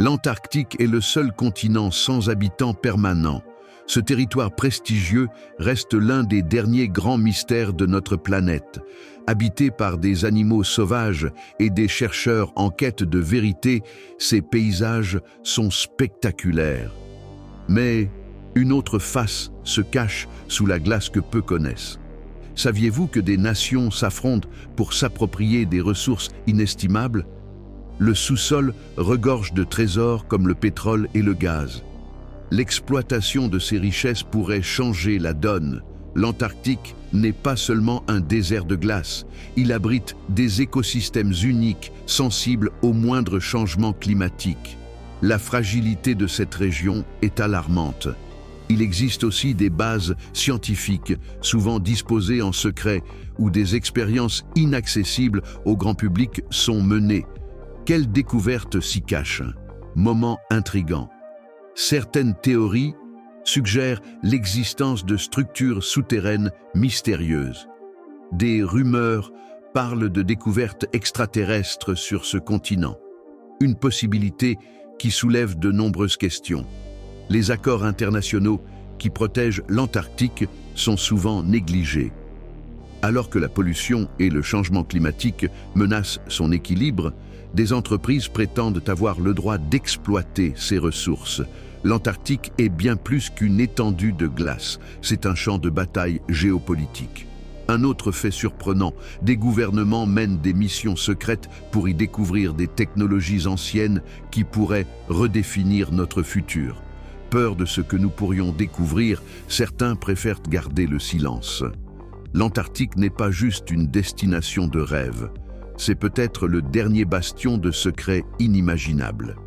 L'Antarctique est le seul continent sans habitants permanents. Ce territoire prestigieux reste l'un des derniers grands mystères de notre planète. Habité par des animaux sauvages et des chercheurs en quête de vérité, ces paysages sont spectaculaires. Mais une autre face se cache sous la glace que peu connaissent. Saviez-vous que des nations s'affrontent pour s'approprier des ressources inestimables ? Le sous-sol regorge de trésors comme le pétrole et le gaz. L'exploitation de ces richesses pourrait changer la donne. L'Antarctique n'est pas seulement un désert de glace, il abrite des écosystèmes uniques, sensibles aux moindres changements climatiques. La fragilité de cette région est alarmante. Il existe aussi des bases scientifiques, souvent disposées en secret, où des expériences inaccessibles au grand public sont menées. Quelle découverte s'y cache? Moment intrigant. Certaines théories suggèrent l'existence de structures souterraines mystérieuses. Des rumeurs parlent de découvertes extraterrestres sur ce continent. Une possibilité qui soulève de nombreuses questions. Les accords internationaux qui protègent l'Antarctique sont souvent négligés. Alors que la pollution et le changement climatique menacent son équilibre, des entreprises prétendent avoir le droit d'exploiter ces ressources. L'Antarctique est bien plus qu'une étendue de glace, c'est un champ de bataille géopolitique. Un autre fait surprenant, des gouvernements mènent des missions secrètes pour y découvrir des technologies anciennes qui pourraient redéfinir notre futur. Peur de ce que nous pourrions découvrir, certains préfèrent garder le silence. L'Antarctique n'est pas juste une destination de rêve. C'est peut-être le dernier bastion de secrets inimaginables.